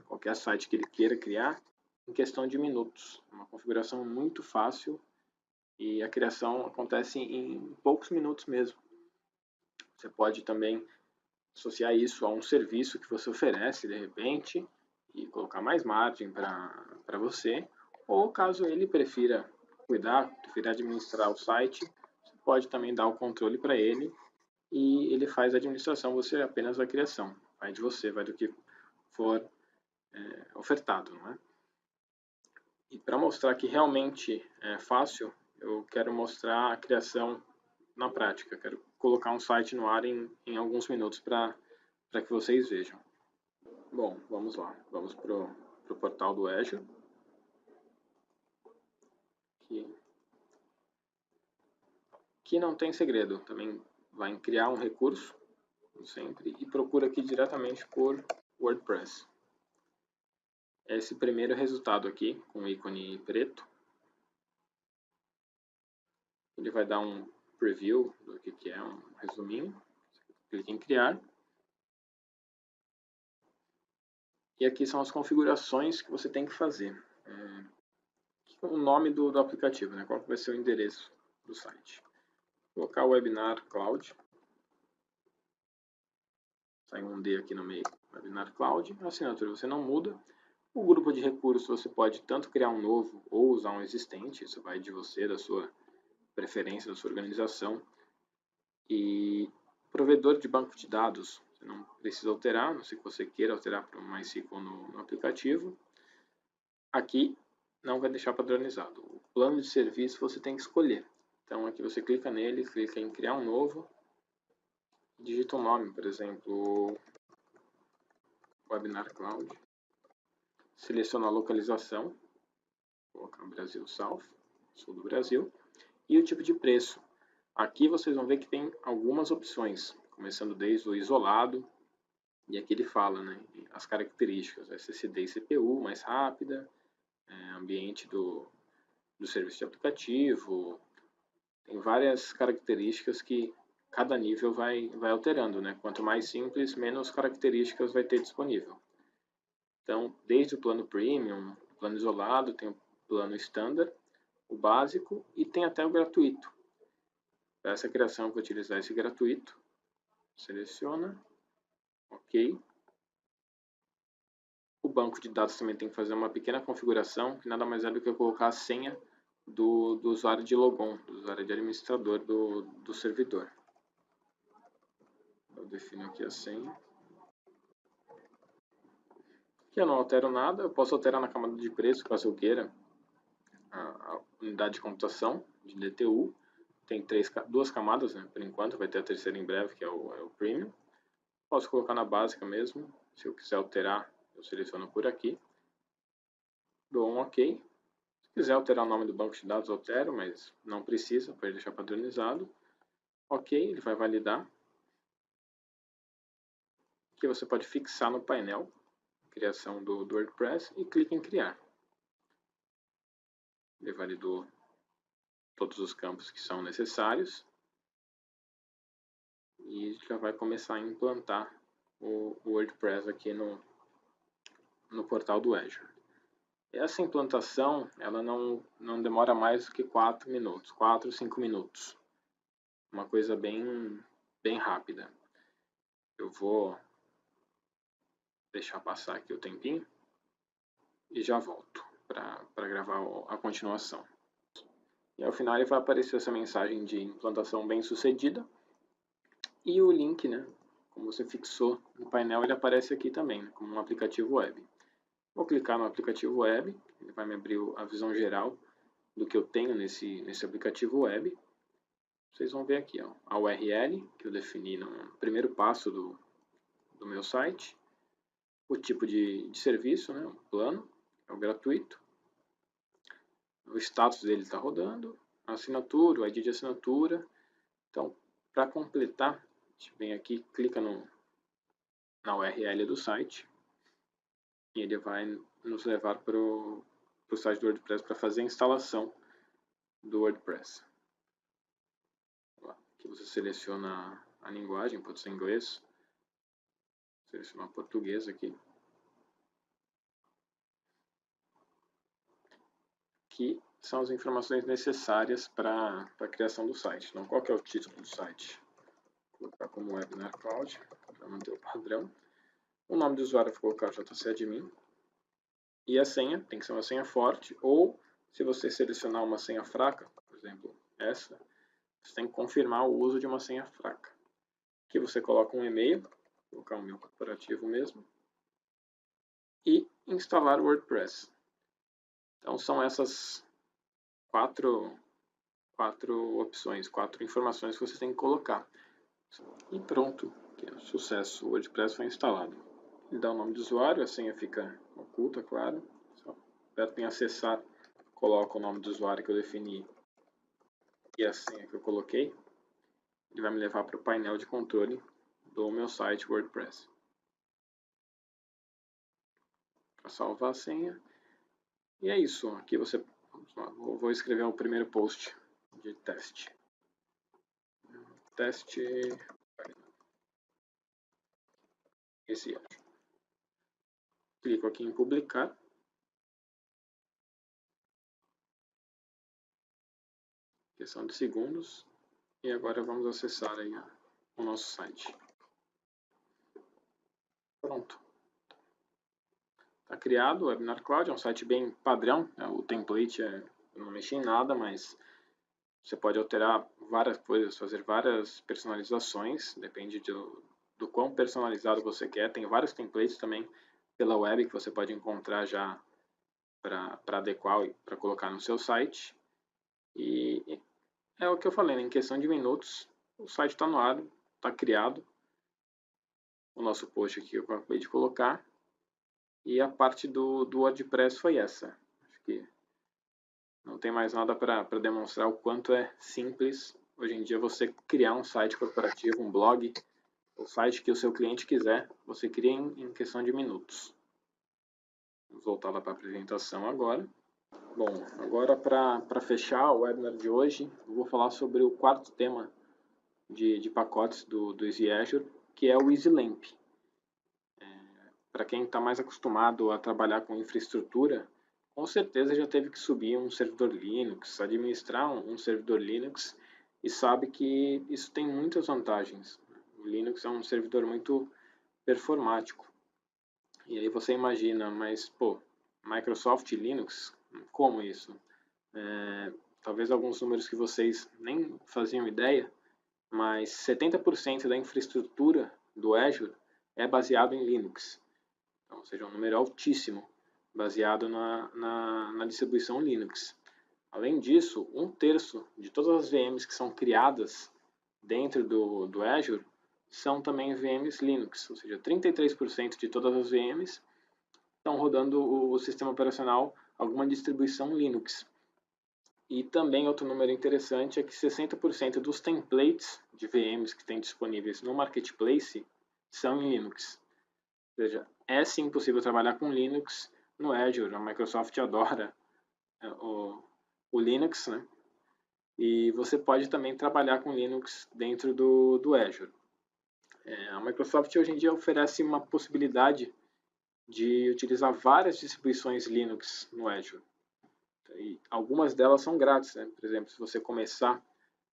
qualquer site que ele queira criar, em questão de minutos. Uma configuração muito fácil e a criação acontece em poucos minutos mesmo. Você pode também associar isso a um serviço que você oferece de repente e colocar mais margem para você, ou caso ele prefira prefira administrar o site, você pode também dar o controle para ele e ele faz a administração, você apenas a criação. Vai de você, vai do que for ofertado, não é? E para mostrar que realmente é fácil, eu quero mostrar a criação na prática. Quero colocar um site no ar em alguns minutos para que vocês vejam. Bom, vamos lá. Vamos para o portal do Azure. Aqui não tem segredo. Também vai em criar um recurso, como sempre, e procura aqui diretamente por WordPress. Esse primeiro resultado aqui, com o ícone preto, ele vai dar um preview do que é, um resuminho. Clique em criar. E aqui são as configurações que você tem que fazer. O nome do aplicativo, né? Qual vai ser o endereço do site. Vou colocar o Webinar Cloud. Sai um D aqui no meio. Webinar Cloud. A assinatura você não muda. O grupo de recursos você pode tanto criar um novo ou usar um existente, isso vai de você, da sua preferência, da sua organização. E provedor de banco de dados, você não precisa alterar, a não ser que você queira alterar para um MySQL no aplicativo. Aqui não vai deixar padronizado. O plano de serviço você tem que escolher. Então aqui você clica nele, clica em criar um novo, digita um nome, por exemplo, Webinar Cloud, seleciona a localização, vou colocar Brasil South, sul do Brasil, e o tipo de preço. Aqui vocês vão ver que tem algumas opções, começando desde o isolado, e aqui ele fala, né, as características, SSD e CPU mais rápida, ambiente do serviço de aplicativo, tem várias características que cada nível vai alterando, né? Quanto mais simples, menos características vai ter disponível. Então, desde o plano Premium, o plano isolado, tem o plano Standard, o básico e tem até o gratuito. Para essa criação, eu vou utilizar esse gratuito. Seleciona. Ok. O banco de dados também tem que fazer uma pequena configuração, que nada mais é do que eu colocar a senha do usuário de logon, do usuário de administrador do servidor. Eu defino aqui a senha. Aqui eu não altero nada, eu posso alterar na camada de preço, caso eu queira, a unidade de computação de DTU. Tem duas camadas, né? Por enquanto, vai ter a terceira em breve, que é o Premium. Posso colocar na básica mesmo. Se eu quiser alterar, eu seleciono por aqui. Dou um OK. Se quiser alterar o nome do banco de dados, altero, mas não precisa, para deixar padronizado. OK, ele vai validar. Aqui você pode fixar no painel criação do WordPress e clica em criar. Ele validou todos os campos que são necessários e já vai começar a implantar o WordPress aqui no portal do Azure. Essa implantação ela não demora mais do que 4 minutos, 4 ou 5 minutos. Uma coisa bem rápida. Eu vou deixar passar aqui o tempinho e já volto para gravar a continuação. E ao final ele vai aparecer essa mensagem de implantação bem sucedida e o link, né, como você fixou no painel, ele aparece aqui também, né, como um aplicativo web. Vou clicar no aplicativo web, ele vai me abrir a visão geral do que eu tenho nesse aplicativo web. Vocês vão ver aqui, ó, a URL que eu defini no primeiro passo do meu site, o tipo de serviço, né, o plano, é o gratuito, o status dele está rodando, a assinatura, o ID de assinatura. Então, para completar, a gente vem aqui, clica na URL do site e ele vai nos levar para o site do WordPress para fazer a instalação do WordPress. Aqui você seleciona a linguagem, pode ser inglês, seleciona português aqui. Aqui são as informações necessárias para a criação do site. Então, qual que é o título do site? Vou colocar como Webinar Cloud, para manter o padrão. O nome do usuário eu vou colocar JCadmin. E a senha tem que ser uma senha forte, ou se você selecionar uma senha fraca, por exemplo, essa, você tem que confirmar o uso de uma senha fraca. Aqui você coloca um e-mail, vou colocar o meu corporativo mesmo, e instalar o WordPress. Então são essas quatro opções, 4 informações que você tem que colocar. E pronto, sucesso, o WordPress foi instalado. Ele dá o nome do usuário, a senha fica oculta, claro. Só aperto em acessar, coloco o nome do usuário que eu defini e a senha que eu coloquei. Ele vai me levar para o painel de controle do meu site WordPress. Para salvar a senha. E é isso. Aqui você... Vou escrever o primeiro post de teste. Teste... Esse áudio. Clico aqui em publicar. Questão de segundos. E agora vamos acessar aí o nosso site. Pronto. está criado, o Webinar Cloud é um site bem padrão, né? O template eu não mexi em nada, mas você pode alterar várias coisas, fazer várias personalizações, depende do quão personalizado você quer. Tem vários templates também pela web que você pode encontrar já para adequar e para colocar no seu site. E é o que eu falei, né? Em questão de minutos, o site está no ar, está criado. O nosso post aqui eu acabei de colocar. E a parte do WordPress foi essa. Acho que não tem mais nada para demonstrar o quanto é simples hoje em dia você criar um site corporativo, um blog, o site que o seu cliente quiser, você cria em questão de minutos. Vamos voltar lá para a apresentação agora. Bom, agora para fechar o webinar de hoje, eu vou falar sobre o quarto tema de pacotes do Easy Azure, que é o EasyLamp. Para quem está mais acostumado a trabalhar com infraestrutura, com certeza já teve que subir um servidor Linux, administrar um servidor Linux, e sabe que isso tem muitas vantagens. O Linux é um servidor muito performático. E aí você imagina, mas pô, Microsoft Linux, como isso? Talvez alguns números que vocês nem faziam ideia, mas 70% da infraestrutura do Azure é baseado em Linux. Então, ou seja, um número altíssimo, baseado na distribuição Linux. Além disso, 1/3 de todas as VMs que são criadas dentro do Azure são também VMs Linux, ou seja, 33% de todas as VMs estão rodando o sistema operacional, alguma distribuição Linux. E também outro número interessante é que 60% dos templates de VMs que tem disponíveis no Marketplace são em Linux. Ou seja, é sim possível trabalhar com Linux no Azure. A Microsoft adora o Linux, né? E você pode também trabalhar com Linux dentro do Azure. A Microsoft hoje em dia oferece uma possibilidade de utilizar várias distribuições Linux no Azure. E algumas delas são grátis, né? Por exemplo, se você começar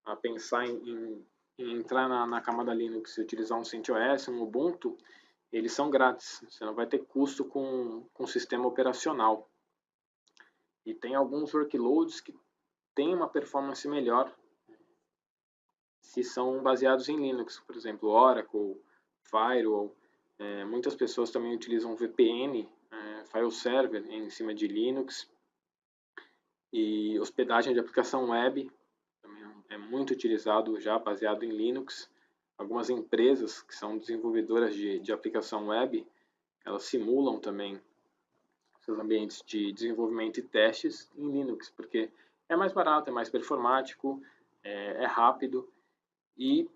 a pensar em entrar na camada Linux e utilizar um CentOS, um Ubuntu, eles são grátis. Você não vai ter custo com o sistema operacional. E tem alguns workloads que têm uma performance melhor se são baseados em Linux. Por exemplo, Oracle, Firewall. Muitas pessoas também utilizam VPN, File Server, em cima de Linux. E hospedagem de aplicação web também é muito utilizado já, baseado em Linux. Algumas empresas que são desenvolvedoras de aplicação web, elas simulam também seus ambientes de desenvolvimento e testes em Linux, porque é mais barato, é mais performático, é rápido e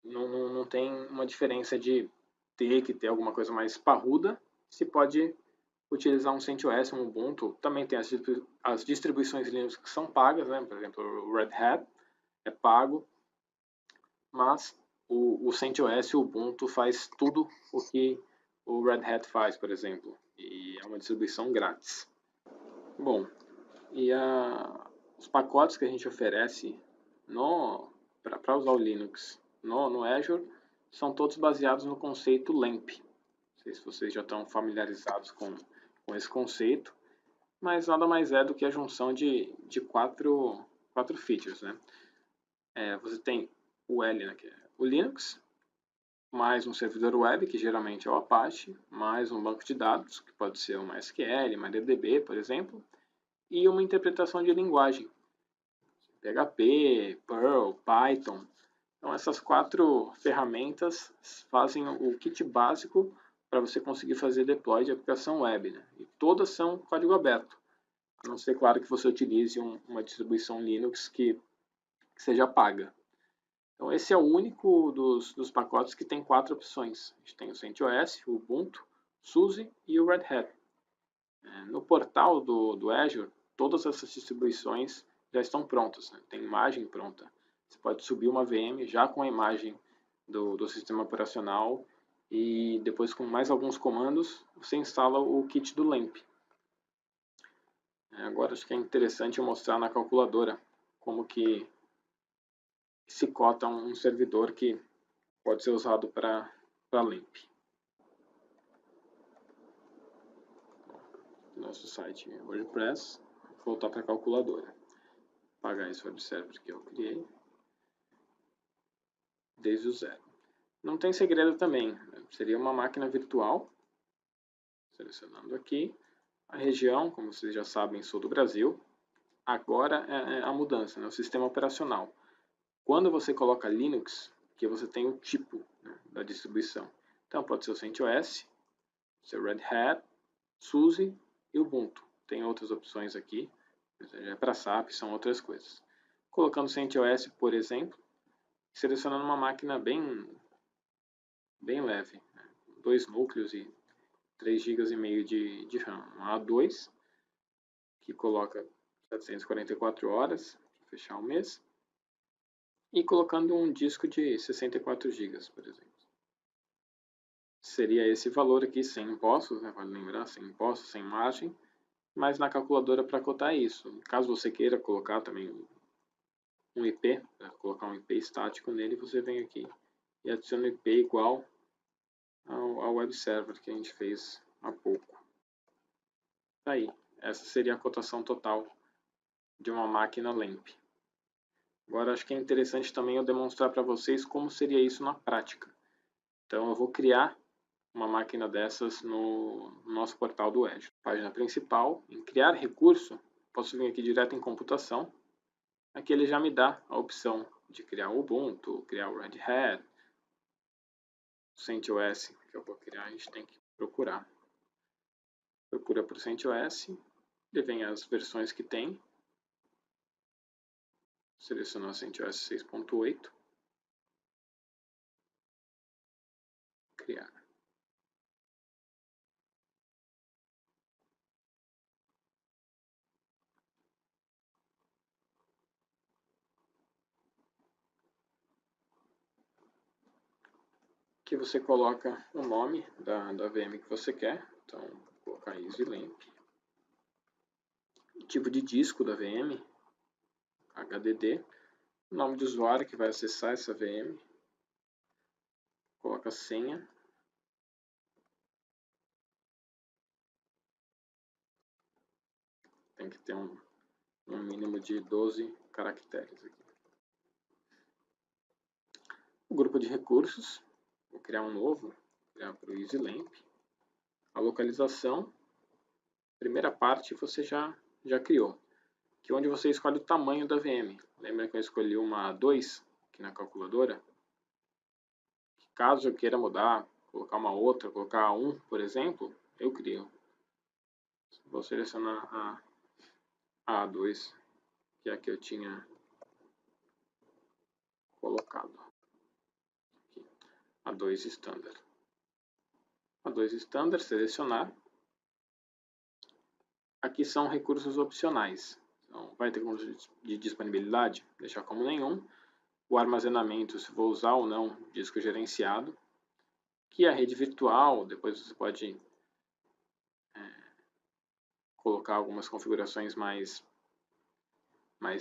não tem uma diferença de ter que ter alguma coisa mais parruda. Se pode utilizar um CentOS, um Ubuntu. Também tem as distribuições Linux que são pagas, né? Por exemplo, o Red Hat é pago, mas o CentOS e o Ubuntu faz tudo o que o Red Hat faz, por exemplo, e é uma distribuição grátis. Bom, e os pacotes que a gente oferece para usar o Linux no Azure são todos baseados no conceito LAMP. Não sei se vocês já estão familiarizados com esse conceito, mas nada mais é do que a junção de quatro features, né? Você tem o L, né, que é o Linux, mais um servidor web, que geralmente é o Apache, mais um banco de dados, que pode ser o MySQL, MariaDB, por exemplo, e uma interpretação de linguagem, PHP, Perl, Python. Então, essas 4 ferramentas fazem o kit básico para você conseguir fazer deploy de aplicação web, né? E todas são código aberto, a não ser, claro, que você utilize uma distribuição Linux que seja paga. Então, esse é o único dos pacotes que tem 4 opções. A gente tem o CentOS, o Ubuntu, SUSE e o Red Hat. No portal do Azure, todas essas distribuições já estão prontas, né? Tem imagem pronta. Você pode subir uma VM já com a imagem do sistema operacional e depois, com mais alguns comandos, você instala o kit do LAMP. Agora, acho que é interessante eu mostrar na calculadora como que se cota um servidor que pode ser usado para LAMP. nosso site WordPress, voltar para a calculadora. Apagar esse web server que eu criei desde o zero. Não tem segredo também, seria uma máquina virtual. Selecionando aqui a região, como vocês já sabem, sou do Brasil. Agora é a mudança, né? O sistema operacional. Quando você coloca Linux, que você tem o tipo, né, da distribuição. Então pode ser o CentOS, seu Red Hat, SUSE e Ubuntu. Tem outras opções aqui, é para SAP, são outras coisas. Colocando CentOS, por exemplo, selecionando uma máquina bem leve, né? 2 núcleos e 3 GB de RAM. Um A2, que coloca 744 horas, para fechar o mês. E colocando um disco de 64 GB, por exemplo. Seria esse valor aqui sem impostos, né? Vale lembrar, sem impostos, sem margem. Mas na calculadora para cotar isso. Caso você queira colocar também um IP, colocar um IP estático nele, você vem aqui e adiciona o IP igual ao web server que a gente fez há pouco. Aí, essa seria a cotação total de uma máquina LAMP. Agora, acho que é interessante também eu demonstrar para vocês como seria isso na prática. Então, eu vou criar uma máquina dessas no nosso portal do Azure. Página principal, em criar recurso, posso vir aqui direto em computação. Aqui ele já me dá a opção de criar o Ubuntu, criar o Red Hat, o CentOS que eu vou criar, a gente tem que procurar. Procura por CentOS, ele vem as versões que tem. Seleciono CentOS 6.8. Criar. Aqui você coloca o nome da VM que você quer. Então, vou colocar EasyLamp. Tipo de disco da VM, HDD. O nome do usuário que vai acessar essa VM. Coloca a senha. Tem que ter um mínimo de 12 caracteres aqui. O grupo de recursos. Vou criar um novo. Vou criar para o EasyLamp. A localização. Primeira parte você já criou. Que é onde você escolhe o tamanho da VM. Lembra que eu escolhi uma A2 aqui na calculadora? Caso eu queira mudar, colocar uma outra, colocar A1, por exemplo, eu crio. Vou selecionar a A2, que é a que eu tinha colocado. Aqui. A2 Standard. A2 Standard, selecionar. Aqui são recursos opcionais. Então, vai ter como de disponibilidade, deixar como nenhum. O armazenamento, se vou usar ou não, disco gerenciado. Que é a rede virtual, depois você pode colocar algumas configurações mais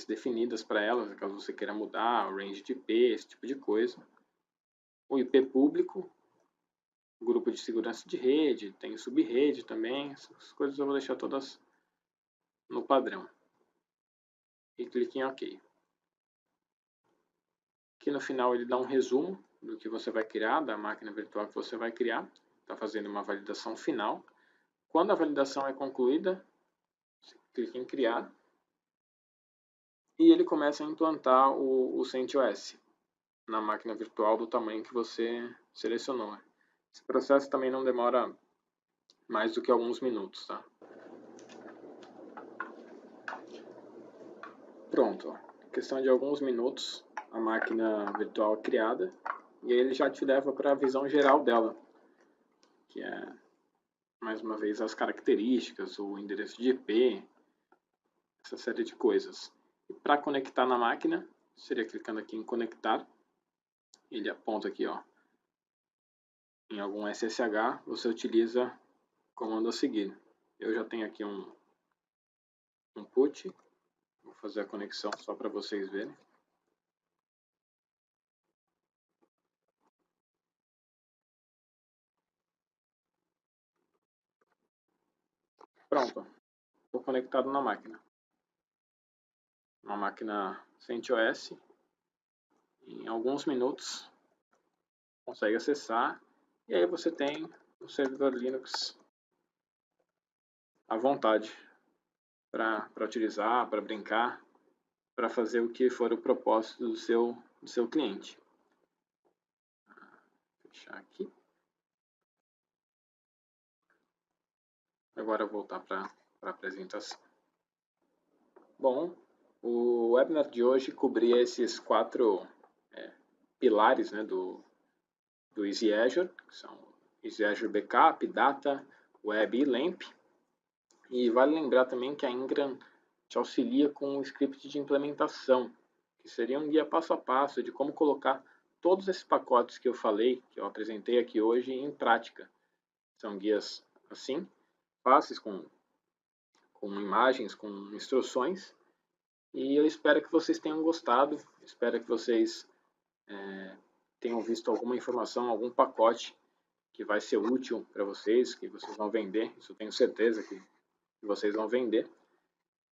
definidas para elas, caso você queira mudar o range de IP, esse tipo de coisa. O IP público, grupo de segurança de rede, tem subrede também, essas coisas eu vou deixar todas no padrão. E clique em OK. Aqui no final ele dá um resumo do que você vai criar, da máquina virtual que você vai criar. Está fazendo uma validação final. Quando a validação é concluída, você clica em criar. E ele começa a implantar o CentOS na máquina virtual do tamanho que você selecionou. Esse processo também não demora mais do que alguns minutos, tá? Pronto, questão de alguns minutos, a máquina virtual é criada e aí ele já te leva para a visão geral dela, que é, mais uma vez, as características, o endereço de IP, essa série de coisas. E para conectar na máquina, seria clicando aqui em conectar, ele aponta aqui, ó, em algum SSH, você utiliza o comando a seguir. Eu já tenho aqui um put, vou fazer a conexão só para vocês verem. Pronto, estou conectado na máquina. Uma máquina CentOS. Em alguns minutos consegue acessar e aí você tem o servidor Linux à vontade para utilizar, para brincar, para fazer o que for o propósito do seu cliente. Vou fechar aqui. Agora voltar para a apresentação. Bom, o webinar de hoje cobria esses 4 pilares, né, do Easy Azure, que são Easy Azure Backup, Data, Web e LAMP. E vale lembrar também que a Ingram te auxilia com um script de implementação, que seria um guia passo a passo de como colocar todos esses pacotes que eu falei, que eu apresentei aqui hoje, em prática. São guias assim, fáceis, com imagens, com instruções. E eu espero que vocês tenham gostado, espero que vocês tenham visto alguma informação, algum pacote que vai ser útil para vocês, que vocês vão vender, isso eu tenho certeza que vocês vão vender.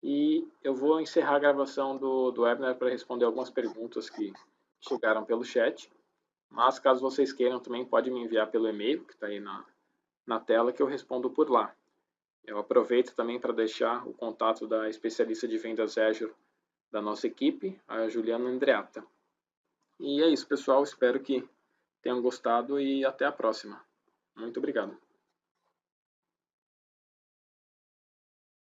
E eu vou encerrar a gravação do webinar para responder algumas perguntas que chegaram pelo chat, mas caso vocês queiram também pode me enviar pelo e-mail, que está aí na tela, que eu respondo por lá. Eu aproveito também para deixar o contato da especialista de vendas Azure da nossa equipe, a Juliana Andreatta. E é isso, pessoal. Espero que tenham gostado e até a próxima. Muito obrigado.